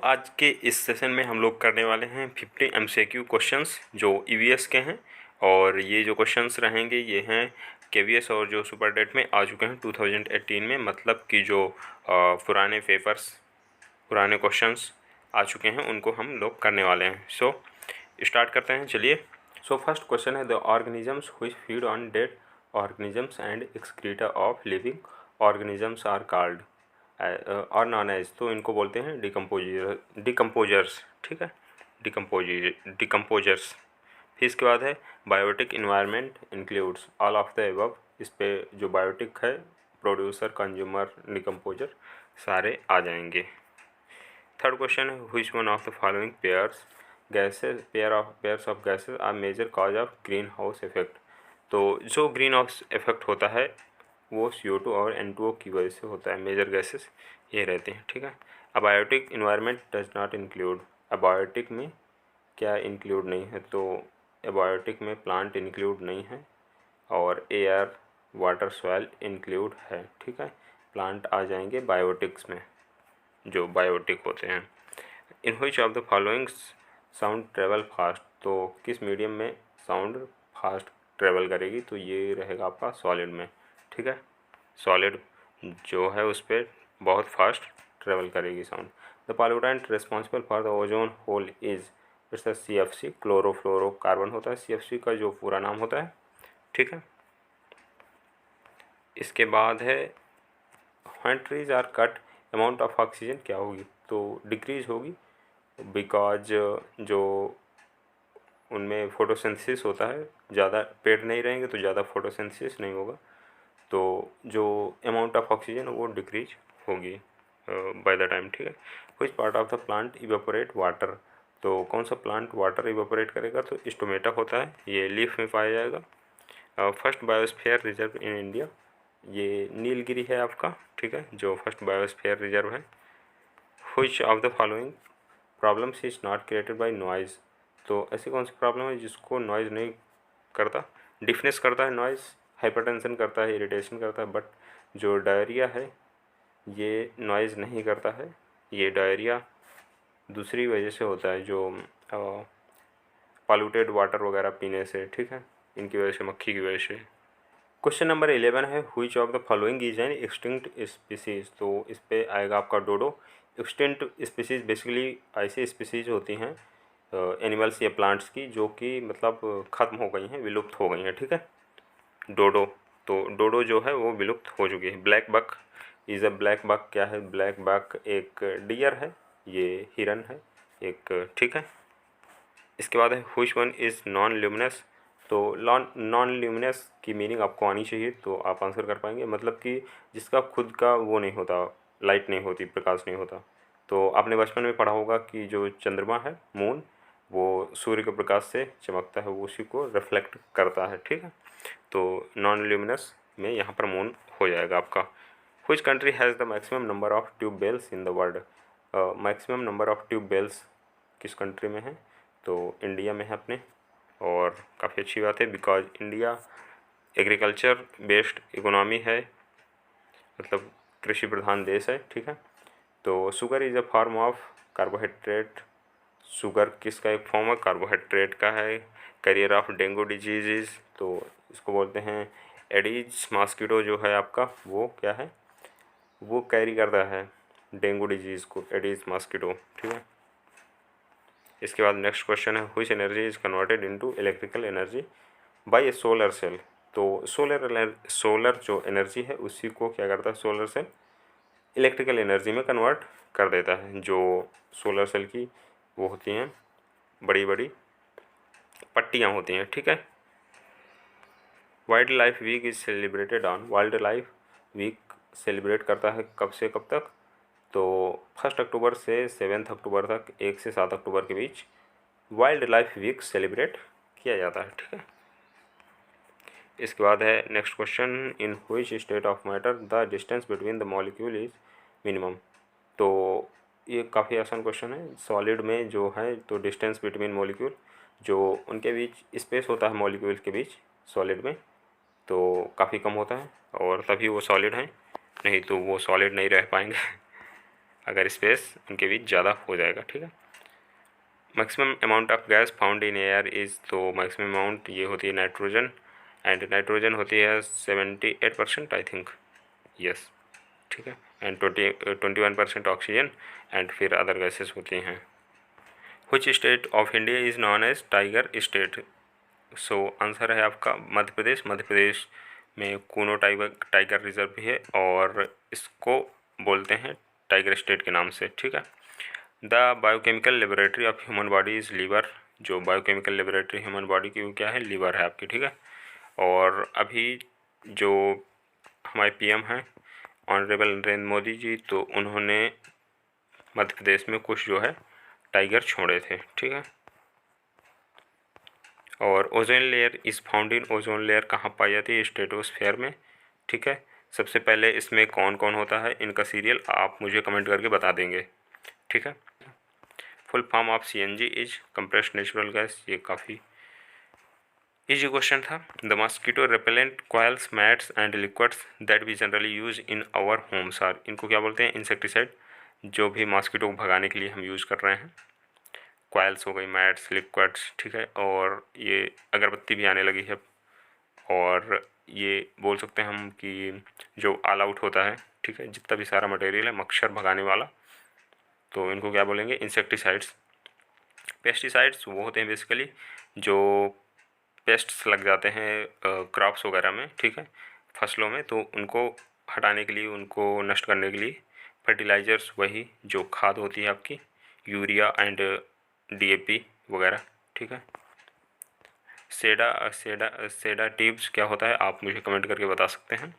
आज के इस सेशन में हम लोग करने वाले हैं 50 MCQ क्वेश्चंस जो ईवीएस के हैं। और ये जो क्वेश्चंस रहेंगे ये हैं केवीएस और जो सुपर डेट में आ चुके हैं 2018 में, मतलब कि जो पुराने पेपर्स, पुराने क्वेश्चंस आ चुके हैं उनको हम लोग करने वाले हैं। स्टार्ट करते हैं, चलिए। फर्स्ट क्वेश्चन है, the organisms which feed on dead organisms and excreta of living organisms are called or known as, तो इनको बोलते हैं डिकम्पोजर्स, ठीक है, डिकम्पोजर्स। फिर इसके बाद है biotic environment includes all of the above, इस पे जो बायोटिक है प्रोड्यूसर, कंज्यूमर, डिकम्पोजर सारे आ जाएंगे। थर्ड क्वेश्चन है, which one of the following pairs of gases are major cause of green house effect, तो जो ग्रीन हाउस इफेक्ट होता है वो CO2 और N2O की वजह से होता है। मेजर गैसेस ये रहते हैं, ठीक है। Abiotic environment does not include, abiotic में क्या इंक्लूड नहीं है, तो अबायोटिक में प्लांट इंक्लूड नहीं है और एयर, वाटर, सॉइल इंक्लूड है, ठीक है। प्लांट आ जाएंगे बायोटिक्स में, जो बायोटिक होते हैं। In which of the following sound travel fast, तो किस मीडियम में साउंड फास्ट ट्रेवल करेगी, तो ये रहेगा आपका सॉलिड में, ठीक है। सॉलिड जो है उस पर बहुत फास्ट ट्रेवल करेगी sound. The pollutant responsible for the ozone hole is, it's CFC, chlorofluorocarbon होता है CFC का जो पूरा नाम होता है, ठीक है। इसके बाद है when trees are cut amount of oxygen क्या होगी, तो डिक्रीज होगी, बिकॉज जो उनमें फोटोसिंथेसिस होता है, ज़्यादा पेड़ नहीं रहेंगे तो ज़्यादा फोटोसिंथेसिस नहीं होगा, तो जो अमाउंट ऑफ ऑक्सीजन वो डिक्रीज होगी बाय द टाइम, ठीक है। कुछ part of the plant evaporate water, तो कौन सा प्लांट वाटर इवेपोरेट करेगा, तो स्टोमेटा होता है, ये लीफ में पाया जाएगा। First biosphere reserve in India, ये नीलगिरी है आपका, ठीक है, जो फर्स्ट बायोस्फीयर रिजर्व है। Which of the following problems is not created by noise, तो ऐसी कौन सी प्रॉब्लम है जिसको नॉइज़ नहीं करता, डिफनेस करता है नॉइज़, हाइपरटेंशन करता है, इरिटेशन करता है, बट जो डायरिया है ये नॉइज़ नहीं करता है। ये डायरिया दूसरी वजह से होता है, जो पॉल्यूटेड वाटर वगैरह पीने से, ठीक है, इनकी वजह से, मक्खी की वजह से। क्वेश्चन नंबर 11 है, which of the following is an extinct species, तो इस पे आएगा आपका डोडो। एक्सटिंक्ट स्पीसीज बेसिकली ऐसी स्पीसीज होती हैं एनिमल्स या प्लांट्स की जो कि मतलब ख़त्म हो गई हैं, विलुप्त हो गई हैं, ठीक है। डोडो, तो डोडो जो है वो विलुप्त हो चुकी है। Black buck is a, black buck क्या है, ब्लैक बक एक डियर है, ये हिरन है एक, ठीक है। इसके बाद है which one is non luminous, तो नॉन ल्यूमिनस की मीनिंग आपको आनी चाहिए तो आप आंसर कर पाएंगे, मतलब कि जिसका खुद का वो नहीं होता, लाइट नहीं होती, प्रकाश नहीं होता। तो आपने बचपन में पढ़ा होगा कि जो चंद्रमा है, मून, वो सूर्य के प्रकाश से चमकता है, वो उसी को रिफ्लेक्ट करता है, ठीक है। तो नॉन ल्यूमिनस में यहाँ पर मून हो जाएगा आपका। Which country has the maximum number of tube wells in the world, maximum number of tube wells किस कंट्री में है, तो इंडिया में है अपने, और काफ़ी अच्छी बात है because India agriculture based economy है, मतलब कृषि प्रधान देश है, ठीक है। तो sugar is a form of carbohydrate, sugar किसका एक फॉर्म है, कार्बोहाइड्रेट का है। कैरियर ऑफ डेंगू डिजीज़, तो इसको बोलते हैं एडीज मॉस्किटो, जो है आपका वो क्या है, वो कैरी करता है डेंगू डिजीज़ को, एडीज मॉस्किटो, ठीक है। इसके बाद नेक्स्ट क्वेश्चन है, which energy is converted into electrical energy by a solar cell, तो सोलर जो एनर्जी है उसी को क्या करता है सोलर सेल, इलेक्ट्रिकल एनर्जी में कन्वर्ट कर देता है। जो सोलर सेल की वो होती हैं बड़ी बड़ी पट्टियाँ होती हैं, ठीक है। Wildlife week is celebrated on, wildlife week celebrate करता है कब से कब तक, तो 1 अक्टूबर से 7 अक्टूबर तक, 1 से 7 अक्टूबर के बीच वाइल्ड लाइफ वीक सेलिब्रेट किया जाता है, ठीक है। इसके बाद है next question, in which state of matter the distance between the molecule is minimum, तो ये काफ़ी आसान क्वेश्चन है। सॉलिड में जो है तो डिस्टेंस बिटवीन मॉलिक्यूल, जो उनके बीच स्पेस होता है मॉलिक्यूल के बीच सॉलिड में, तो काफ़ी कम होता है और तभी वो सॉलिड हैं, नहीं तो वो सॉलिड नहीं रह पाएंगे अगर स्पेस इनके बीच ज़्यादा हो जाएगा, ठीक है। Maximum amount of gas found in air is, तो मैक्सिमम अमाउंट ये होती है नाइट्रोजन, एंड नाइट्रोजन होती है 78% आई थिंक, यस, ठीक है, एंड 21% ऑक्सीजन, एंड फिर अदर गैसेस होती हैं। Which state of India is known as tiger state, so answer है आपका मध्य प्रदेश। मध्य प्रदेश में कूनो टाइगर रिजर्व भी है और इसको बोलते हैं टाइगर स्टेट के नाम से, ठीक है। The biochemical laboratory of human body is liver, जो बायोकेमिकल लेबोरेटरी ह्यूमन बॉडी की वो क्या है, लीवर है आपकी, ठीक है। और अभी जो हमारे पीएम हैं ऑनरेबल नरेंद्र मोदी जी, तो उन्होंने मध्य प्रदेश में कुछ जो है टाइगर छोड़े थे, ठीक है। और ozone layer is found in, ozone layer कहाँ पाई जाती है, स्ट्रेटोस्फेयर में, ठीक है। सबसे पहले इसमें कौन कौन होता है, इनका सीरियल आप मुझे कमेंट करके बता देंगे, ठीक है। Full form of CNG is compressed natural gas, ये काफ़ी इजी क्वेश्चन था। The mosquito repellent coils mats and liquids that we generally use in our homes are, इनको क्या बोलते हैं, इंसेक्टिसाइड, जो भी मॉस्किटो को भगाने के लिए हम यूज़ कर रहे हैं। कॉयल्स हो गई, मैट्स, लिक्विड्स, ठीक है। और ये अगरबत्ती भी आने लगी है, और ये बोल सकते हैं हम कि जो ऑल आउट होता है, ठीक है, जितना भी सारा मटेरियल है मच्छर भगाने वाला, तो इनको क्या बोलेंगे, इंसेक्टिसाइड्स। पेस्टिसाइड्स वो होते हैं बेसिकली जो पेस्ट्स लग जाते हैं क्रॉप्स वगैरह में, ठीक है, फसलों में, तो उनको हटाने के लिए, उनको नष्ट करने के लिए। फर्टिलाइज़र्स वही जो खाद होती है आपकी, यूरिया एंड डीएपी वगैरह, ठीक है। सेडाटिव्स क्या होता है, आप मुझे कमेंट करके बता सकते हैं।